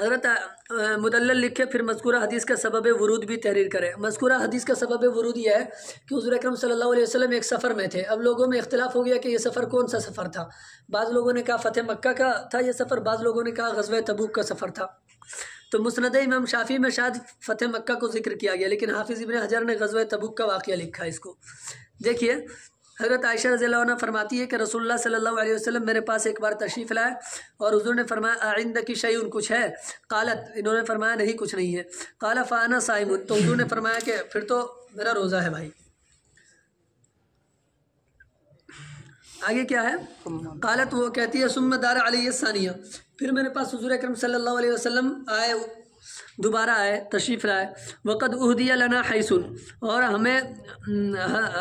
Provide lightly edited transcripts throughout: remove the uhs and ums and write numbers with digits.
حضرت مدلل لکھے پھر مذکورہ حدیث کا سبب ورود بھی تحریر کرے۔ مذکورہ حدیث کا سبب ورود یہ ہے کہ حضور اکرم صلی اللہ علیہ وسلم ایک سفر میں تھے۔ اب لوگوں میں اختلاف ہو گیا کہ یہ سفر کون سا سفر تھا۔ بعض لوگوں نے کہا فتح مکہ کا تھا یہ سفر، بعض لوگوں نے کہا غزوہ تبوک کا سفر تھا۔ تو مسند امام شافعی میں شاید فتح مکہ کو ذکر کیا گیا، لیکن حافظ ابن حجر نے غزوہ تبوک کا واقعہ لکھا ہے اس کو۔ دیکھیے حضرت عائشہ رضی اللہ عنہ فرماتی ہے کہ رسول اللہ صلی اللہ علیہ وسلم میرے پاس ایک بار تشریف لائے اور حضور نے فرمایا عندکی شیء، کچھ ہے؟ قالت، انہوں نے فرمایا نہیں کچھ نہیں ہے۔ قال فانا صائم، تو حضور نے فرمایا کہ پھر تو میرا روزہ ہے بھائی۔ آگے کیا ہے؟ قالت، وہ کہتی ہے ثم دار علی الثانیہ، پھر میرے پاس حضور اکرم صلی اللہ علیہ وسلم آئے، دوبارہ آئے، تشریف لائے۔ وقد اہدی لنا حیث، اور ہمیں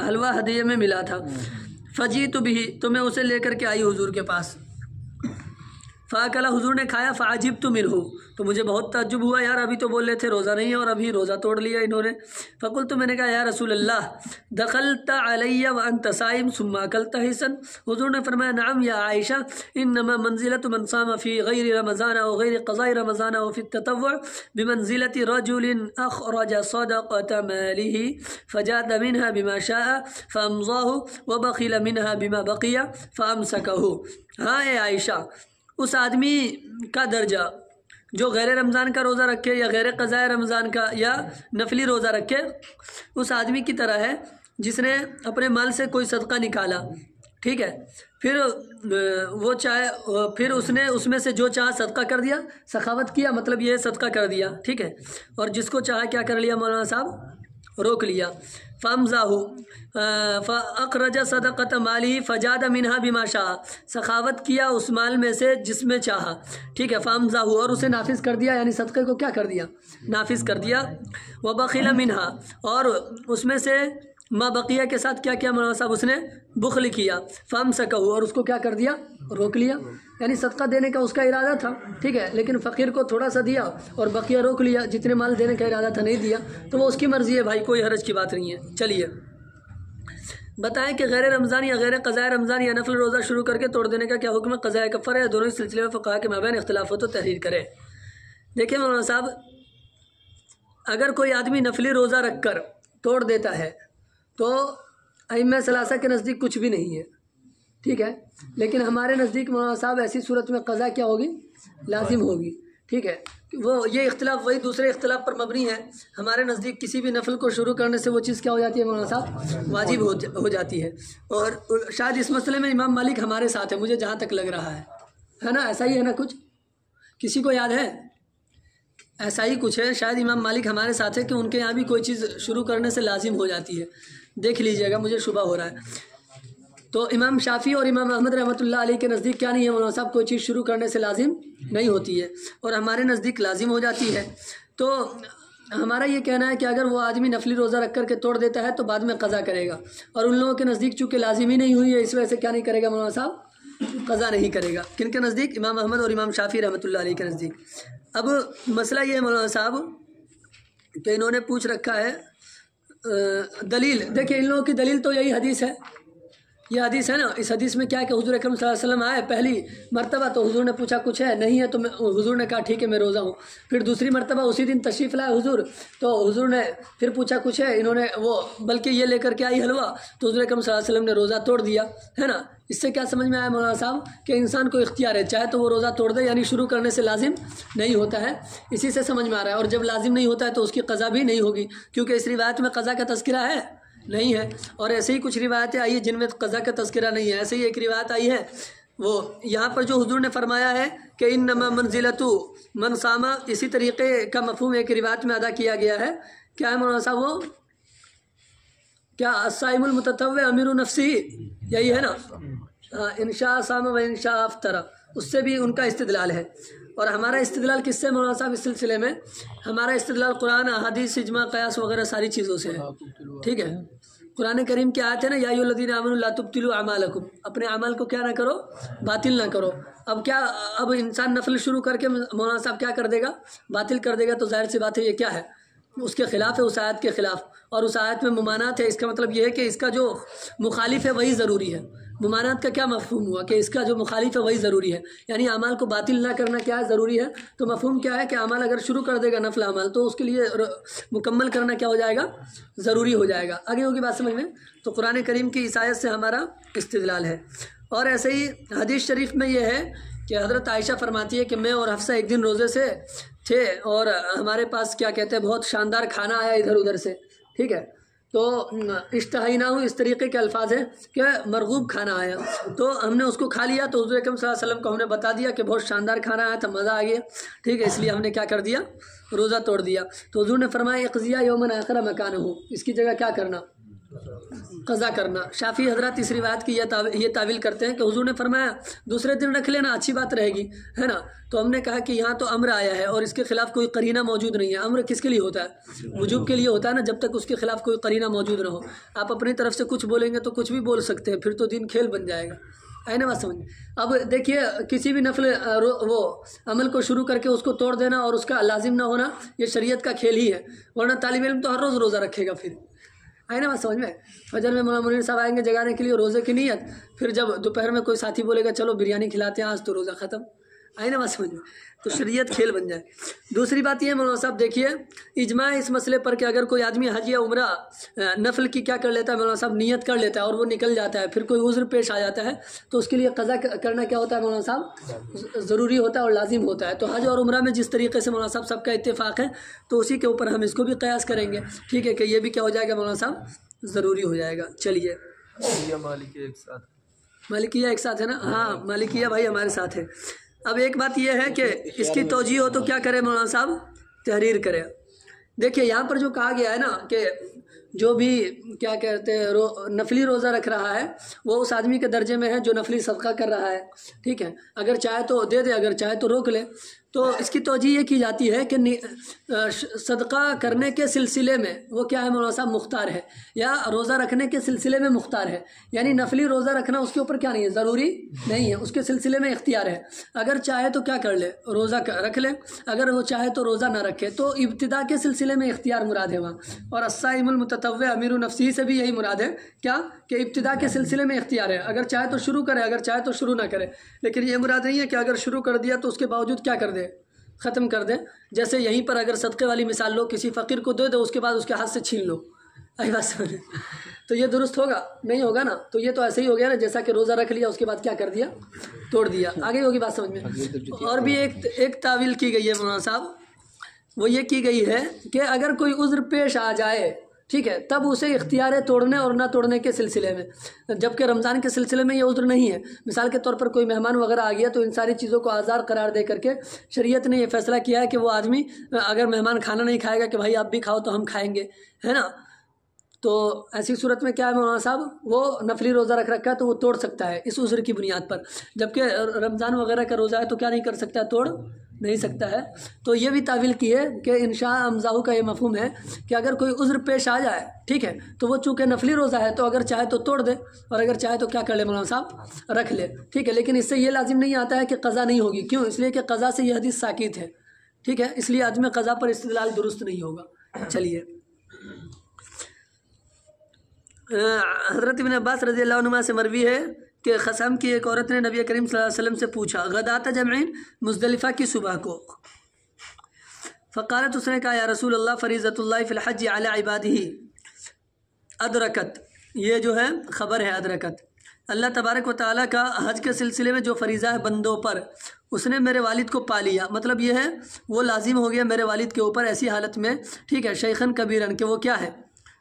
حلوہ ہدیے میں ملا تھا۔ فجیت بھی، تو میں اسے لے کر کے آئی حضور کے پاس۔ فاکلا، حضور نے کھایا۔ فعجبت منہ، تو مجھے بہت تعجب ہوا، یار ابھی تو بول رہے تھے روزہ نہیں ہے اور ابھی روزہ توڑ لیا انہوں نے۔ فقلت، میں نے کہا یا رسول اللہ دخلت علی وانت صائم ثم اکلت حسن، حضور نے فرمایا نعم یا عائشہ، انما منزلۃ من صام فی غیر رمضان او غیر قضاء رمضان او فی التطوع بمنزلۃ رجل اخرج صدقة ماله فجاد منها بما شاء فامضاه وبخل منها بما بقي فامسكه۔ ہاں اے عائشہ، اس آدمی کا درجہ جو غیر رمضان کا روزہ رکھے یا غیر قضاء رمضان کا یا نفلی روزہ رکھے، اس آدمی کی طرح ہے جس نے اپنے مال سے کوئی صدقہ نکالا، ٹھیک ہے، پھر وہ چاہے، پھر اس نے اس میں سے جو چاہا صدقہ کر دیا، سخاوت کیا، مطلب یہ صدقہ کر دیا، ٹھیک ہے، اور جس کو چاہا کیا کر لیا مولانا صاحب، روک لیا۔ فَأَمْزَاهُ فَأَخْرَجَ صَدَقَةَ مَالِهِ فَجَادَ مِنْهَا بِمَا شَاءَ، سخاوت کیا اس مال میں سے جس میں چاہا، ٹھیک ہے، فَأَمْزَاهُ، اور اسے نافذ کر دیا، یعنی صدقے کو کیا کر دیا، نافذ کر دیا۔ وَبَخِلَ مِنْهَا، اور اس میں سے ما بقیہ کے ساتھ کیا کیا مولانا صاحب، اس نے بخل کیا۔ فَأَمْسَكَهُ، اور اس کو کیا کر دیا، روک لیا، یعنی صدقہ دینے کا اس کا ارادہ تھا، ٹھیک ہے، لیکن فقیر کو تھوڑا سا دیا اور بقیہ روک لیا، جتنے مال دینے کا ارادہ تھا نہیں دیا، تو وہ اس کی مرضی ہے بھائی، کوئی حرج کی بات نہیں ہے۔ چلیے بتائیں کہ غیر رمضان یا غیر قضاء رمضان یا نفل روزہ شروع کر کے توڑ دینے کا کیا حکم ہے؟ قضاء کفارہ یا دونوں سلسلے میں فقہا کے مابین اختلاف ہو تو تحریر کرے۔ دیکھیں مولانا صاحب، اگر کوئی آدمی نفلی روزہ رکھ کر توڑ دیتا ہے تو ائمہ ثلاثہ کے نزدیک کچھ بھی نہیں ہے، ٹھیک ہے، لیکن ہمارے نزدیک مولانا صاحب ایسی صورت میں قضا کیا ہوگی، لازم ہوگی، ٹھیک ہے۔ وہ یہ اختلاف وہی دوسرے اختلاف پر مبنی ہے، ہمارے نزدیک کسی بھی نفل کو شروع کرنے سے وہ چیز کیا ہو جاتی ہے مولانا صاحب، واجب ہو جاتی ہے، اور شاید اس مسئلے میں امام مالک ہمارے ساتھ ہے، مجھے جہاں تک لگ رہا ہے نا، ایسا ہی ہے نا، کچھ کسی کو یاد ہے؟ ایسا ہی کچھ ہے، شاید امام مالک ہمارے ساتھ ہے کہ ان کے یہاں بھی کوئی چیز شروع کرنے سے لازم ہو جاتی ہے، دیکھ لیجئے گا، مجھے شبہ ہو رہا ہے۔ تو امام شافعی اور امام احمد رحمۃ اللہ علیہ کے نزدیک کیا نہیں ہے مولانا صاحب، کوئی چیز شروع کرنے سے لازم نہیں ہوتی ہے، اور ہمارے نزدیک لازم ہو جاتی ہے۔ تو ہمارا یہ کہنا ہے کہ اگر وہ آدمی نفلی روزہ رکھ کر کے توڑ دیتا ہے تو بعد میں قضا کرے گا، اور ان لوگوں کے نزدیک چونکہ لازم ہی نہیں ہوئی ہے، اس وجہ سے کیا نہیں کرے گا مولانا صاحب، قضا نہیں کرے گا۔ کن کے نزدیک؟ امام احمد اور امام شافعی رحمۃ اللہ علیہ کے نزدیک۔ اب مسئلہ یہ ہے مولانا صاحب کہ انہوں نے پوچھ رکھا ہے دلیل، دیکھیں ان لوگوں کی دلیل تو یہی حدیث ہے، یہ حدیث ہے نا، اس حدیث میں کیا ہے کہ حضور اکرم صلی اللہ علیہ وسلم آئے پہلی مرتبہ تو حضور نے پوچھا کچھ ہے، نہیں ہے تو حضور نے کہا ٹھیک ہے میں روزہ ہوں، پھر دوسری مرتبہ اسی دن تشریف لائے حضور، تو حضور نے پھر پوچھا کچھ ہے، انہوں نے وہ بلکہ یہ لے کر کے آئی حلوہ، تو حضور اکرم صلی اللہ علیہ وسلم نے روزہ توڑ دیا، ہے نا۔ اس سے کیا سمجھ میں آیا مولانا صاحب کہ انسان کو اختیار ہے، چاہے تو وہ روزہ توڑ دے، یعنی شروع کرنے سے لازم نہیں ہوتا ہے، اسی سے سمجھ میں آ رہا ہے، اور جب لازم نہیں ہوتا ہے تو اس کی قضا بھی نہیں ہوگی، کیونکہ اس روایت میں قضا کا تذکرہ ہے نہیں ہے، اور ایسے ہی کچھ روایتیں آئی ہیں جن میں قضا کا تذکرہ نہیں ہے۔ ایسے ہی ایک روایت آئی ہے، وہ یہاں پر جو حضور نے فرمایا ہے کہ انما منزلۃ من صام، اسی طریقے کا مفہوم ایک روایت میں ادا کیا گیا ہے، کیا ہے مولانا صاحب، وہ کیا الصائم المتطوع امیر نفسی، یہی ہے نا، انشاء صام و انشاء افطر، اس سے بھی ان کا استدلال ہے۔ اور ہمارا استدلال کس سے مولانا صاحب؟ اس سلسلے میں ہمارا استدلال قرآن، احادیث، اجماع، قیاس وغیرہ ساری چیزوں سے ہے، ٹھیک ہے۔ قرآن کریم کی آیت ہے نا، یا ایھا الذین آمنوا لا تبطلوا اعمالکم، اپنے اعمال کو کیا نہ کرو، باطل نہ کرو۔ اب کیا، اب انسان نفل شروع کر کے مولانا صاحب کیا کر دے گا، باطل کر دے گا، تو ظاہر سی بات ہے یہ کیا ہے، اس کے خلاف ہے، اس آیت کے خلاف، اور اس آیت میں ممانعت ہے، اس کا مطلب یہ ہے کہ اس کا جو مخالف ہے وہی ضروری ہے، ممانعت کا کیا مفہوم ہوا کہ اس کا جو مخالف ہے وہی ضروری ہے، یعنی اعمال کو باطل نہ کرنا کیا ہے ضروری ہے، تو مفہوم کیا ہے کہ اعمال اگر شروع کر دے گا نفل اعمال تو اس کے لیے مکمل کرنا کیا ہو جائے گا، ضروری ہو جائے گا۔ آگے ہوگی بات سمجھ میں؟ تو قرآن کریم کی اس آیت سے ہمارا استدلال ہے۔ اور ایسے ہی حدیث شریف میں یہ ہے کہ حضرت عائشہ فرماتی ہے کہ میں اور حفصہ ایک دن روزے سے تھے اور ہمارے پاس کیا کہتے ہیں بہت شاندار کھانا آیا ادھر ادھر سے، ٹھیک ہے، تو اشتہینا ہوں، اس طریقے کے الفاظ ہیں کہ مرغوب کھانا آیا، تو ہم نے اس کو کھا لیا، تو حضور اکرم صلی اللہ علیہ وسلم کو ہم نے بتا دیا کہ بہت شاندار کھانا آیا تھا، مزہ آ گیا، ٹھیک ہے، اس لیے ہم نے کیا کر دیا، روزہ توڑ دیا۔ تو حضور نے فرمایا اقضیہ یومن آخر مکانہ، اس کی جگہ کیا کرنا، قضا کرنا۔ شافعی حضرات اس روایت کی یہ تعویل کرتے ہیں کہ حضور نے فرمایا دوسرے دن رکھ لینا، اچھی بات رہے گی، ہے نا، تو ہم نے کہا کہ یہاں تو امر آیا ہے اور اس کے خلاف کوئی قرینہ موجود نہیں ہے۔ امر کس کے لیے ہوتا ہے؟ وجوب کے لیے ہوتا ہے نا، جب تک اس کے خلاف کوئی قرینہ موجود نہ ہو۔ آپ اپنی طرف سے کچھ بولیں گے تو کچھ بھی بول سکتے ہیں، پھر تو دین کھیل بن جائے گا، ہے نا بات سمجھ۔ اب دیکھیے کسی بھی نفل وہ عمل کو شروع کر کے اس کو توڑ دینا اور اس کا لازم نہ ہونا، یہ شریعت کا کھیل ہی ہے، ورنہ طالب علم تو ہر روز روزہ رکھے گا، پھر آئے نا بات سمجھ میں۔ فجر میں مولانا منیر صاحب آئیں گے جگانے کے لیے روزے کی نیت، پھر جب دوپہر میں کوئی ساتھی بولے گا چلو بریانی کھلاتے ہیں آج تو روزہ ختم، آئے نا بات سمجھ میں، تو شریعت کھیل بن جائے۔ دوسری بات یہ ہے مولانا صاحب دیکھیے اجماع اس مسئلے پر کہ اگر کوئی آدمی حج یا عمرہ نفل کی کیا کر لیتا ہے مولانا صاحب، نیت کر لیتا ہے اور وہ نکل جاتا ہے، پھر کوئی عذر پیش آ جاتا ہے تو اس کے لیے قضا کرنا کیا ہوتا ہے مولانا صاحب، ضروری ہوتا ہے اور لازم ہوتا ہے۔ تو حج اور عمرہ میں جس طریقے سے مولانا صاحب سب کا اتفاق ہے تو اسی کے اوپر ہم اس کو بھی قیاس کریں گے، ٹھیک ہے، کہ یہ بھی کیا ہو جائے گا مولانا صاحب، ضروری ہو جائے گا۔ چلیے مالکیہ ایک ساتھ ہے نا، ہاں مالکیہ بھائی ہمارے ساتھ ہے۔ اب ایک بات یہ ہے کہ اس کی توجیہ ہو تو کیا کرے مولانا صاحب، تحریر کرے۔ دیکھیے یہاں پر جو کہا گیا ہے نا کہ جو بھی کیا کہتے ہیں نفلی روزہ رکھ رہا ہے وہ اس آدمی کے درجے میں ہے جو نفلی صدقہ کر رہا ہے، ٹھیک ہے، اگر چاہے تو دے دے، اگر چاہے تو روک لے۔ تو اس کی توجیہ یہ کی جاتی ہے کہ صدقہ کرنے کے سلسلے میں وہ کیا ہے مولانا صاحب، مختار ہے، یا روزہ رکھنے کے سلسلے میں مختار ہے، یعنی نفلی روزہ رکھنا اس کے اوپر کیا نہیں ہے، ضروری نہیں ہے، اس کے سلسلے میں اختیار ہے، اگر چاہے تو کیا کر لے، روزہ رکھ لے، اگر وہ چاہے تو روزہ نہ رکھے۔ تو ابتدا کے سلسلے میں اختیار مراد ہے وہاں، اور الصائم المتطوع امیر نفسی سے بھی یہی مراد ہے، کیا کہ ابتدا کے سلسلے میں اختیار ہے، اگر چاہے تو شروع کرے، اگر چاہے تو شروع نہ کرے، لیکن یہ مراد نہیں ہے کہ اگر شروع کر دیا تو اس کے باوجود کیا کر دے، ختم کر دے۔ جیسے یہیں پر اگر صدقے والی مثال لو، کسی فقیر کو دے دو اس کے بعد اس کے ہاتھ سے چھین لو، تو یہ درست ہوگا؟ نہیں ہوگا نا، تو یہ تو ایسے ہی ہو گیا نا جیسا کہ روزہ رکھ لیا اس کے بعد کیا کر دیا، توڑ دیا۔ آگے ہوگی بات سمجھ میں۔ اور بھی ایک تعویل کی گئی ہے مولانا صاحب، وہ یہ کی گئی ہے کہ اگر کوئی عذر پیش آ جائے، ٹھیک ہے، تب اسے اختیار ہے توڑنے اور نہ توڑنے کے سلسلے میں، جبکہ رمضان کے سلسلے میں یہ عذر نہیں ہے۔ مثال کے طور پر کوئی مہمان وغیرہ آ گیا تو ان ساری چیزوں کو آزار قرار دے کر کے شریعت نے یہ فیصلہ کیا ہے کہ وہ آدمی اگر مہمان کھانا نہیں کھائے گا کہ بھائی آپ بھی کھاؤ تو ہم کھائیں گے، ہے نا، تو ایسی صورت میں کیا ہے مولانا صاحب، وہ نفلی روزہ رکھ رکھا ہے تو وہ توڑ سکتا ہے اس عذر کی بنیاد پر، جبکہ رمضان وغیرہ کا روزہ ہے تو کیا نہیں کر سکتا، توڑ نہیں سکتا ہے۔ تو یہ بھی تعویل کی ہے کہ انشاء امزاحو کا یہ مفہوم ہے کہ اگر کوئی عذر پیش آ جائے، ٹھیک ہے، تو وہ چونکہ نفلی روزہ ہے تو اگر چاہے تو توڑ دے اور اگر چاہے تو کیا کر لے مولانا صاحب، رکھ لے، ٹھیک ہے، لیکن اس سے یہ لازم نہیں آتا ہے کہ قضا نہیں ہوگی، کیوں؟ اس لیے کہ قضا سے یہ حدیث ساکت ہے، ٹھیک ہے، اس لیے عدم قضا پر استدلال درست نہیں ہوگا۔ چلیے، حضرت ابن عباس رضی اللہ عنہ سے مروی ہے کہ خصم کی ایک عورت نے نبی کریم صلی اللہ علیہ وسلم سے پوچھا غدات جمعین، مزدلفہ کی صبح کو، فقالت، اس نے کہا یا رسول اللہ فریضۃ اللہ فی الحج علی عبادہ ادرکت، یہ جو ہے خبر ہے ادرکت، اللہ تبارک و تعالیٰ کا حج کے سلسلے میں جو فریضہ ہے بندوں پر اس نے میرے والد کو پا لیا، مطلب یہ ہے وہ لازم ہو گیا میرے والد کے اوپر ایسی حالت میں، ٹھیک ہے، شیخن کبیرن، کہ وہ کیا ہے،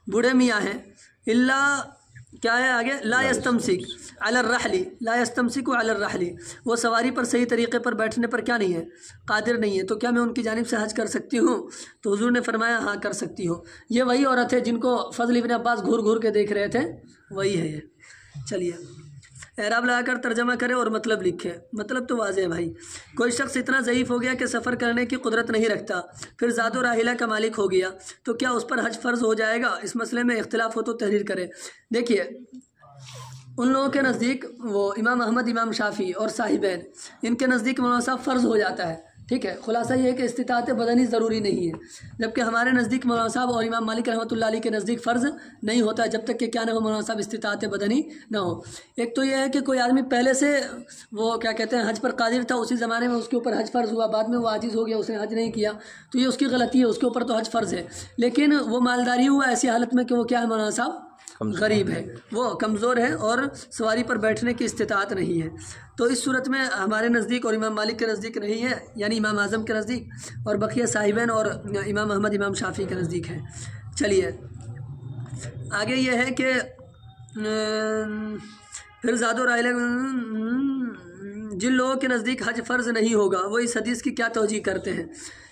بوڑھے میاں ہیں، اللہ کیا ہے آگے، لا یستمسک علی الرحل، لا یستمسک علی الرحل، وہ سواری پر صحیح طریقے پر بیٹھنے پر کیا نہیں ہے، قادر نہیں ہے، تو کیا میں ان کی جانب سے حج کر سکتی ہوں؟ تو حضور نے فرمایا ہاں کر سکتی ہو۔ یہ وہی عورت ہے جن کو فضل ابن عباس گھور گھور کے دیکھ رہے تھے، وہی ہے یہ۔ چلیے اعراب لگا کر ترجمہ کرے اور مطلب لکھے۔ مطلب تو واضح ہے بھائی، کوئی شخص اتنا ضعیف ہو گیا کہ سفر کرنے کی قدرت نہیں رکھتا، پھر زاد و راحلہ کا مالک ہو گیا، تو کیا اس پر حج فرض ہو جائے گا؟ اس مسئلے میں اختلاف ہو تو تحریر کرے۔ دیکھیے ان لوگوں کے نزدیک، وہ امام احمد، امام شافعی اور صاحبین، ان کے نزدیک مولانا صاحب فرض ہو جاتا ہے، ٹھیک ہے، خلاصہ یہ ہے کہ استطاعت بدنی ضروری نہیں ہے، جبکہ ہمارے نزدیک مولانا صاحب اور امام مالک رحمۃ اللہ علیہ کے نزدیک فرض نہیں ہوتا جب تک کہ کیا نہ ہو مولانا صاحب استطاعت بدنی نہ ہو۔ ایک تو یہ ہے کہ کوئی آدمی پہلے سے وہ کیا کہتے ہیں حج پر قادر تھا، اسی زمانے میں اس کے اوپر حج فرض ہوا، بعد میں وہ عاجز ہو گیا، اس نے حج نہیں کیا، تو یہ اس کی غلطی ہے، اس کے اوپر تو حج فرض ہے، لیکن وہ مالداری ہوا ایسی حالت میں کہ وہ کیا ہے مولانا صاحب غریب ہے، وہ کمزور ہے اور سواری پر بیٹھنے کی استطاعت نہیں ہے، تو اس صورت میں ہمارے نزدیک اور امام مالک کے نزدیک نہیں ہے، یعنی امام اعظم کے نزدیک، اور بقیہ صاحبین اور امام احمد امام شافعی کے نزدیک ہے۔ چلیے آگے یہ ہے کہ پھر زاد و رائل جن لوگوں کے نزدیک حج فرض نہیں ہوگا وہ اس حدیث کی کیا توجیہ کرتے ہیں؟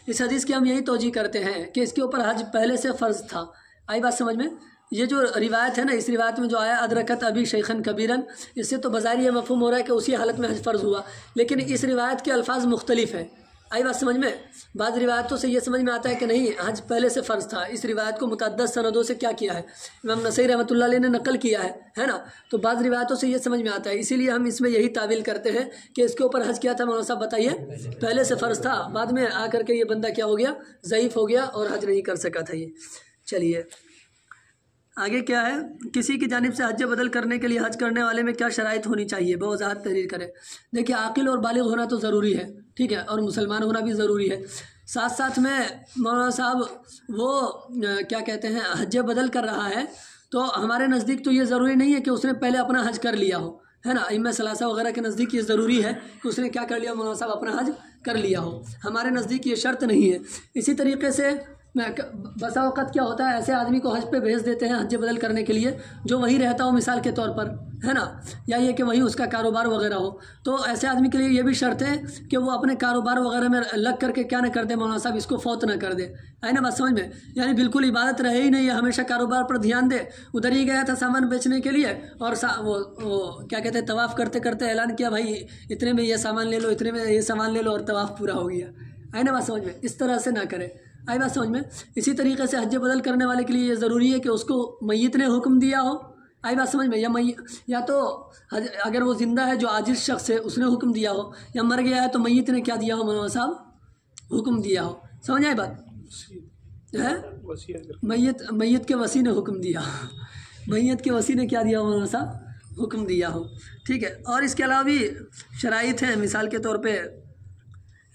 اس حدیث کی ہم یہی توجیہ کرتے ہیں کہ اس کے اوپر حج پہلے سے فرض تھا۔ آئی بات سمجھ میں؟ یہ جو روایت ہے نا، اس روایت میں جو آیا ادرکت ابھی شیخن کبیرن، اس سے تو بظاہر یہ مفہوم ہو رہا ہے کہ اسی حالت میں حج فرض ہوا، لیکن اس روایت کے الفاظ مختلف ہیں۔ آئی بات سمجھ میں؟ بعض روایتوں سے یہ سمجھ میں آتا ہے کہ نہیں حج پہلے سے فرض تھا، اس روایت کو متعدد سندوں سے کیا کیا ہے امام نسائی رحمۃ اللہ علیہ نے نقل کیا ہے نا، تو بعض روایتوں سے یہ سمجھ میں آتا ہے، اسی لیے ہم اس میں یہی تعویل کرتے ہیں کہ اس کے اوپر حج کیا تھا مولانا صاحب بتائیے، پہلے سے فرض تھا، بعد میں آ کر کے یہ بندہ کیا ہو گیا، ضعیف ہو گیا اور حج نہیں کر سکا تھا یہ۔ چلیے آگے کیا ہے، کسی کی جانب سے حج بدل کرنے کے لیے حج کرنے والے میں کیا شرائط ہونی چاہیے، بوضاحت تحریر کرے۔ دیکھیے عاقل اور بالغ ہونا تو ضروری ہے، ٹھیک ہے، اور مسلمان ہونا بھی ضروری ہے، ساتھ ساتھ میں مولانا صاحب وہ کیا کہتے ہیں حج بدل کر رہا ہے تو ہمارے نزدیک تو یہ ضروری نہیں ہے کہ اس نے پہلے اپنا حج کر لیا ہو، ہے نا، ائمہ ثلاثہ وغیرہ کے نزدیک یہ ضروری ہے کہ اس نے کیا کر لیا، مولانا صاحب اپنا حج کر لیا ہو، ہمارے نزدیک یہ شرط نہیں ہے۔ اسی طریقے سے بسا اوقات کیا ہوتا ہے، ایسے آدمی کو حج پہ بھیج دیتے ہیں حج بدل کرنے کے لیے جو وہیں رہتا ہو مثال کے طور پر، ہے نا، یا یہ کہ وہیں اس کا کاروبار وغیرہ ہو، تو ایسے آدمی کے لیے یہ بھی شرط ہے کہ وہ اپنے کاروبار وغیرہ میں لگ کر کے کیا نہ کر دے مولانا صاحب، اس کو فوت نہ کر دے، ہے نا بات سمجھ میں، یعنی بالکل عبادت رہے ہی نہیں ہے، ہمیشہ کاروبار پر دھیان دے، ادھر ہی گیا تھا سامان بیچنے کے لیے اور وہ کیا کہتے ہیں طواف کرتے کرتے اعلان کیا بھائی اتنے میں یہ سامان لے لو، اتنے میں یہ سامان لے لو، اور طواف پورا ہو گیا، ہے نا بات سمجھ میں، اس طرح سے نہ کرے، آئی بات سمجھ میں۔ اسی طریقے سے حج بدل کرنے والے کے لیے یہ ضروری ہے کہ اس کو میت نے حکم دیا ہو، آئی بات سمجھ میں، یا تو اگر وہ زندہ ہے جو عاجز شخص ہے اس نے حکم دیا ہو، یا مر گیا ہے تو میت نے کیا دیا ہو مولانا صاحب، حکم دیا ہو، سمجھ آئی بات ہے، میت کے وصی نے حکم دیا، میت کے وصی نے کیا دیا ہو مولانا صاحب، حکم دیا ہو، ٹھیک ہے۔ اور اس کے علاوہ بھی شرائط ہیں، مثال کے طور پہ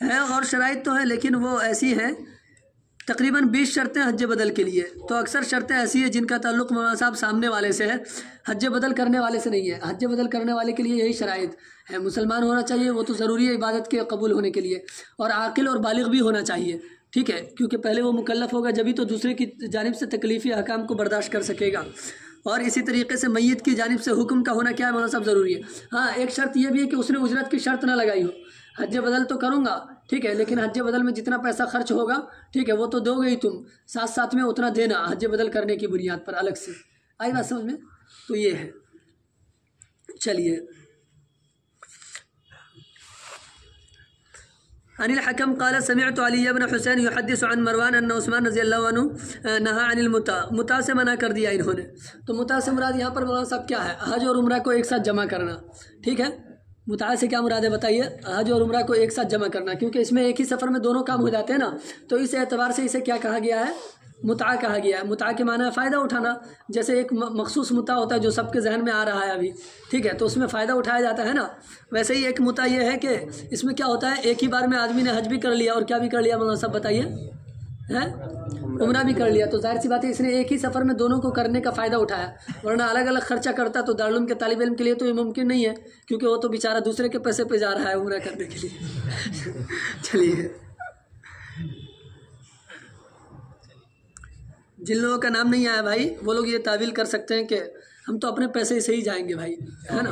ہے، اور شرائط تو ہے لیکن وہ ایسی ہیں تقریباً 20 شرطیں حج بدل کے لیے، تو اکثر شرطیں ایسی ہیں جن کا تعلق مولانا صاحب سامنے والے سے ہے، حج بدل کرنے والے سے نہیں ہے۔ حج بدل کرنے والے کے لیے یہی شرائط ہے، مسلمان ہونا چاہیے، وہ تو ضروری ہے عبادت کے قبول ہونے کے لیے، اور عاقل اور بالغ بھی ہونا چاہیے، ٹھیک ہے، کیونکہ پہلے وہ مکلف ہوگا جبھی تو دوسرے کی جانب سے تکلیفی احکام کو برداشت کر سکے گا، اور اسی طریقے سے میت کی جانب سے حکم کا ہونا کیا ہے مولانا صاحب ضروری ہے۔ ہاں ایک شرط یہ بھی ہے کہ اس نے اجرت کی شرط نہ لگائی ہو، حج بدل تو کروں گا ٹھیک ہے، لیکن حج بدل میں جتنا پیسہ خرچ ہوگا ٹھیک ہے وہ تو دو گے ہی تم، ساتھ ساتھ میں اتنا دینا حج بدل کرنے کی بنیاد پر الگ سے، آئی بات سمجھ میں، تو یہ ہے۔ چلیے عن الحكم قال سمعت علي بن حسين يحدث عن مروان ان عثمان رضی اللہ عنہ نہى عن المتع، متع سے منع کر دیا انہوں نے، تو متع سے مراد یہاں پر مولانا صاحب کیا ہے، حج اور عمرہ کو ایک ساتھ جمع کرنا، ٹھیک ہے، متع سے کیا مراد ہے بتائیے، حج اور عمرہ کو ایک ساتھ جمع کرنا، کیونکہ اس میں ایک ہی سفر میں دونوں کام ہو جاتے ہیں نا، تو اس اعتبار سے اسے کیا کہا گیا ہے، متع کہا گیا ہے۔ متع کے معنی ہے فائدہ اٹھانا، جیسے ایک مخصوص متع ہوتا ہے جو سب کے ذہن میں آ رہا ہے ابھی، ٹھیک ہے، تو اس میں فائدہ اٹھایا جاتا ہے نا، ویسے ہی ایک متع یہ ہے کہ اس میں کیا ہوتا ہے، ایک ہی بار میں آدمی نے حج بھی کر لیا اور کیا بھی کر لیا مولانا صاحب بتائیے، ہے عمرہ بھی کر لیا، تو ظاہر سی بات ہے اس نے ایک ہی سفر میں دونوں کو کرنے کا فائدہ اٹھایا، ورنہ الگ الگ خرچہ کرتا تو دارالعلوم کے طالب علم کے لیے تو یہ ممکن نہیں ہے، کیونکہ وہ تو بیچارہ دوسرے کے پیسے پہ جا رہا ہے عمرہ کرنے کے لیے۔ چلیے جن لوگوں کا نام نہیں آیا بھائی وہ لوگ یہ تعویل کر سکتے ہیں کہ ہم تو اپنے پیسے سے ہی جائیں گے بھائی، ہے نا۔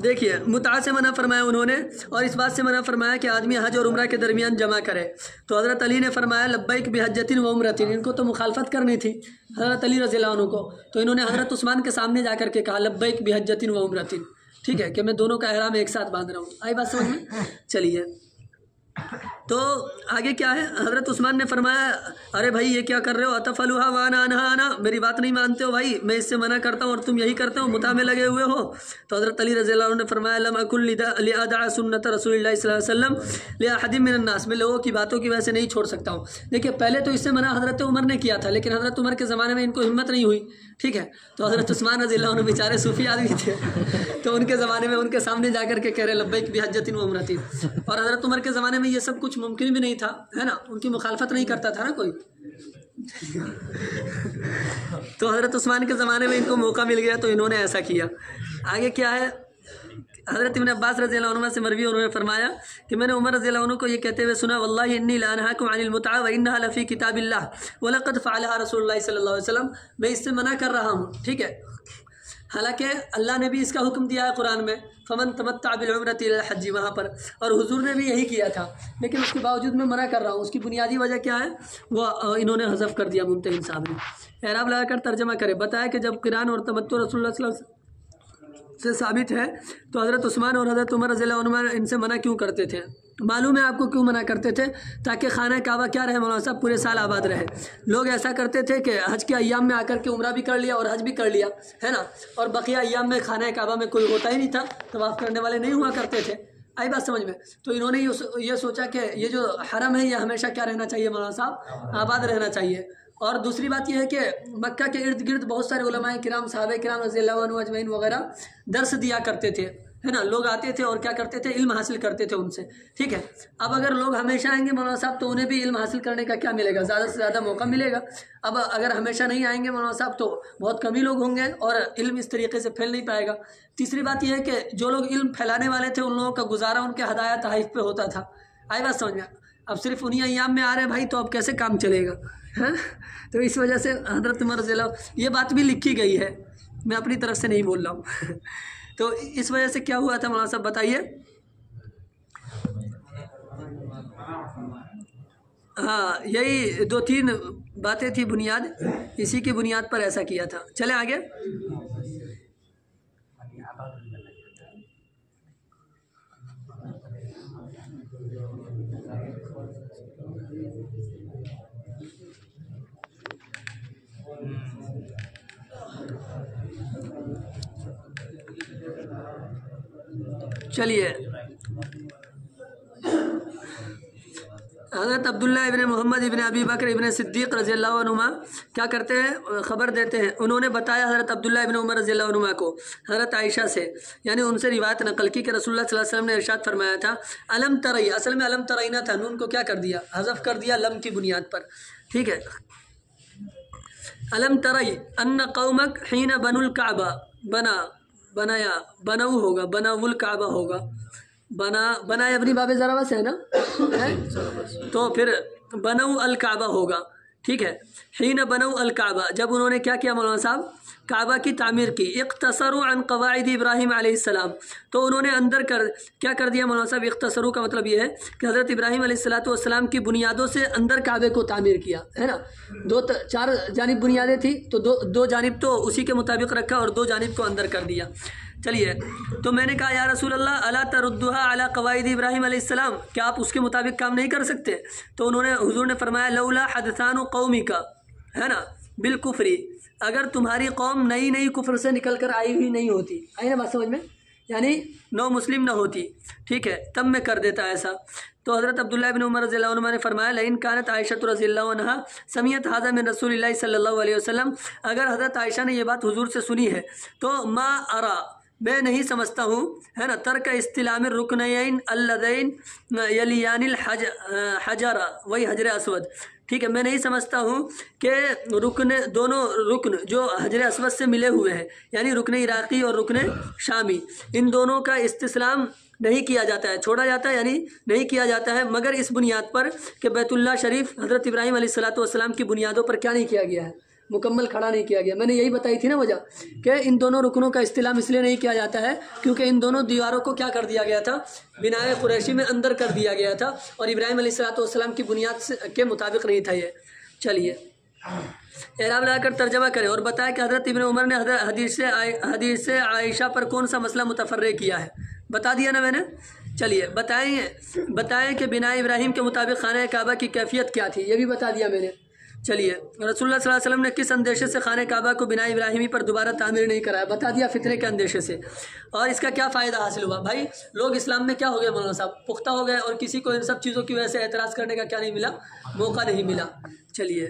دیکھیے متع سے منع فرمایا انہوں نے، اور اس بات سے منع فرمایا کہ آدمی حج اور عمرہ کے درمیان جمع کرے، تو حضرت علی نے فرمایا لبیک بحجۃ و عمرۃ، ان کو تو مخالفت کرنی تھی حضرت علی رضی اللہ عنہ کو، تو انہوں نے حضرت عثمان کے سامنے جا کر کے کہا لبیک بحجۃ و عمرۃ، ٹھیک ہے، کہ میں دونوں کا احرام ایک ساتھ باندھ رہا ہوں، آئی بات سمجھ میں۔ چلیے تو آگے کیا ہے، حضرت عثمان نے فرمایا ارے بھائی یہ کیا کر رہے ہو، اتفلوها وانا انہا انا، میری بات نہیں مانتے ہو بھائی، میں اس سے منع کرتا ہوں اور تم یہی کرتے ہو، متاع میں لگے ہوئے ہو۔ تو حضرت علی رضی اللہ عنہ نے فرمایا لم اکن لادع سنت رسول اللہ صلی اللہ علیہ وسلم لاحد من الناس، میں لوگوں کی باتوں کی وجہ سے نہیں چھوڑ سکتا ہوں۔ دیکھیے پہلے تو اس سے منع حضرت عمر نے کیا تھا، لیکن حضرت عمر کے زمانے میں ان کو ہمت نہیں ہوئی، ٹھیک ہے، تو حضرت عثمان رضی اللہ عنہ بیچارے صوفی آدمی تھے، تو ان کے زمانے میں ان کے سامنے جا کر کے کہہ رہے لبیک بحجۃ و عمرۃ، اور حضرت عمر کے زمانے میں یہ سب کچھ ممکن بھی نہیں تھا، ہے نا، ان کی مخالفت نہیں کرتا تھا نا کوئی۔ تو حضرت عثمان کے زمانے میں ان کو موقع مل گیا تو انہوں نے ایسا کیا۔ آگے کیا ہے، حضرت ابن عباس رضی اللہ عنہ سے مروی انہوں نے فرمایا کہ میں نے عمر رضی اللہ عنہ کو یہ کہتے ہوئے سنا واللہ انی لانہاکم عن المتعہ وانہا لفی کتاب اللہ ولقد فعلها رسول اللہ صلی اللہ علیہ وسلم، میں اس سے منع کر رہا ہوں، ٹھیک ہے، حالانکہ اللہ نے بھی اس کا حکم دیا ہے قرآن میں فمن تمتع بالعمرۃ الی الحج، وہاں پر، اور حضور نے بھی یہی کیا تھا، لیکن اس کے باوجود میں منع کر رہا ہوں۔ اس کی بنیادی وجہ کیا ہے، وہ انہوں نے حذف کر دیا ممتحن صاحب نے۔ اعراب لگا کر ترجمہ کرے، بتایا کہ جب قران اور تمتع رسول اللہ صلی اللہ علیہ وسلم سے ثابت ہے تو حضرت عثمان اور حضرت عمر رضی اللہ عنہ ان سے منع کیوں کرتے تھے؟ معلوم ہے آپ کو کیوں منع کرتے تھے؟ تاکہ خانہ کعبہ کیا رہے مولانا صاحب، پورے سال آباد رہے۔ لوگ ایسا کرتے تھے کہ حج کے ایام میں آ کر کے عمرہ بھی کر لیا اور حج بھی کر لیا، ہے نا، اور بقیہ ایام میں خانہ کعبہ میں کوئی ہوتا ہی نہیں تھا، طواف کرنے والے نہیں ہوا کرتے تھے، آئی بات سمجھ میں؟ تو انہوں نے یہ سوچا کہ یہ جو حرم ہے یہ ہمیشہ کیا رہنا چاہیے مولانا صاحب، آباد رہنا چاہیے۔ اور دوسری بات یہ ہے کہ مکہ کے ارد گرد بہت سارے علماء کرام، صحابہ کرام رضی اللہ عنہ اجمعین وغیرہ درس دیا کرتے تھے، ہے نا، لوگ آتے تھے اور کیا کرتے تھے، علم حاصل کرتے تھے ان سے، ٹھیک ہے۔ اب اگر لوگ ہمیشہ آئیں گے مولانا صاحب تو انہیں بھی علم حاصل کرنے کا کیا ملے گا، زیادہ سے زیادہ موقع ملے گا۔ اب اگر ہمیشہ نہیں آئیں گے مولانا صاحب تو بہت کم ہی لوگ ہوں گے اور علم اس طریقے سے پھیل نہیں پائے گا۔ تیسری بات یہ ہے کہ جو لوگ علم پھیلانے والے تھے ان لوگوں کا گزارا ان کے ہدایہ تحائف پہ ہوتا تھا، آئی بات سمجھ میں؟ اب صرف انہی ایام میں آ رہے بھائی تو اب کیسے کام چلے گا، ہاں؟ تو اس وجہ سے حضرت عمر رضی اللہ، یہ بات بھی لکھی گئی ہے، میں اپنی طرف سے نہیں بول رہا ہوں۔ تو اس وجہ سے کیا ہوا تھا مولانا صاحب بتائیے؟ ہاں یہی 2-3 باتیں تھی بنیاد، اسی کی بنیاد پر ایسا کیا تھا۔ چلیں آگے۔ چلیے، حضرت عبداللہ ابن محمد ابن ابی بکر ابن صدیق رضی اللہ عنہما کیا کرتے ہیں، خبر دیتے ہیں، انہوں نے بتایا حضرت عبداللہ ابن عمر رضی اللہ عنہما کو حضرت عائشہ سے، یعنی ان سے روایت نقل کی کہ رسول اللہ صلی اللہ علیہ وسلم نے ارشاد فرمایا تھا علم ترئی، اصل میں علم ترئی نہ تھا، نون کو کیا کر دیا، حذف کر دیا لم کی بنیاد پر، ٹھیک ہے۔ علم ترئی ان قومک حین بنو الکعبہ، بناؤ ہوگا، بناو الکعبہ ہوگا، بنا ابنی باب ذرا بس ہے نا، تو پھر بنو الکعبہ ہوگا، ٹھیک ہے۔ حین بنو الکعبہ، جب انہوں نے کیا کیا مولانا صاحب، کعبہ کی تعمیر کی، اقتصروا عن قواعد ابراہیم علیہ السلام، تو انہوں نے اندر کیا کر دیا مولانا صاحب، اقتصروا کا مطلب یہ ہے کہ حضرت ابراہیم علیہ السلام کی بنیادوں سے اندر کعبے کو تعمیر کیا، ہے نا، 4 جانب بنیادیں تھیں تو دو جانب تو اسی کے مطابق رکھا اور 2 جانب کو اندر کر دیا۔ چلیے، تو میں نے کہا یا رسول اللہ الا تردها علی قواعد ابراہیم علیہ السلام، کیا آپ اس کے مطابق کام نہیں کر سکتے؟ تو حضور نے فرمایا لولا حدثان قومک، ہے نا، بالکفر، اگر تمہاری قوم نئی کفر سے نکل کر آئی ہوئی نہیں ہوتی، آئی نا بات سمجھ میں، یعنی نو مسلم نہ ہوتی، ٹھیک ہے، تب میں کر دیتا ایسا۔ تو حضرت عبداللہ بن عمر رضی اللہ عنہ نے فرمایا لئن کانت عائشہ رضی اللہ عنہا سمعت ھذا من رسول اللہ صلی اللہ علیہ وسلم، اگر حضرت عائشہ نے یہ بات حضور سے سنی ہے تو ما ارا، میں نہیں سمجھتا ہوں، ہے نا، ترک استلام الرکنین اللذین یلیان الحجر، وہی حجر اسود، ٹھیک ہے، میں نہیں سمجھتا ہوں کہ دونوں رکن جو حجر اسود سے ملے ہوئے ہیں، یعنی رکن عراقی اور رکن شامی، ان دونوں کا استسلام نہیں کیا جاتا ہے، چھوڑا جاتا ہے، یعنی نہیں کیا جاتا ہے، مگر اس بنیاد پر کہ بیت اللہ شریف حضرت ابراہیم علیہ السلام کی بنیادوں پر کیا نہیں کیا گیا ہے، مکمل کھڑا نہیں کیا گیا۔ میں نے یہی بتائی تھی نا وجہ کہ ان دونوں رکنوں کا استلام اس لیے نہیں کیا جاتا ہے کیونکہ ان دونوں دیواروں کو کیا کر دیا گیا تھا، بنائے قریشی میں اندر کر دیا گیا تھا اور ابراہیم علیہ السلام کی بنیاد کے مطابق نہیں تھا یہ۔ چلیے اعراب لگا کر ترجمہ کریں اور بتایا کہ حضرت ابن عمر نے حدیث عائشہ پر کون سا مسئلہ متفرع کیا ہے، بتا دیا نا میں نے چلیے بتائیں کہ بنا ابراہیم کے مطابق خانہ کعبہ کی کیفیت کیا تھی، یہ بھی بتا دیا میں نے۔ چلیے رسول اللہ صلی اللہ علیہ وسلم نے کس اندیشے سے خانہ کعبہ کو بنا ابراہیمی پر دوبارہ تعمیر نہیں کرایا، بتا دیا فتنے کے اندیشے سے۔ اور اس کا کیا فائدہ حاصل ہوا؟ بھائی لوگ اسلام میں کیا ہو گئے مولانا صاحب، پختہ ہو گئے، اور کسی کو ان سب چیزوں کی وجہ سے اعتراض کرنے کا کیا نہیں ملا، موقع نہیں ملا۔ چلیے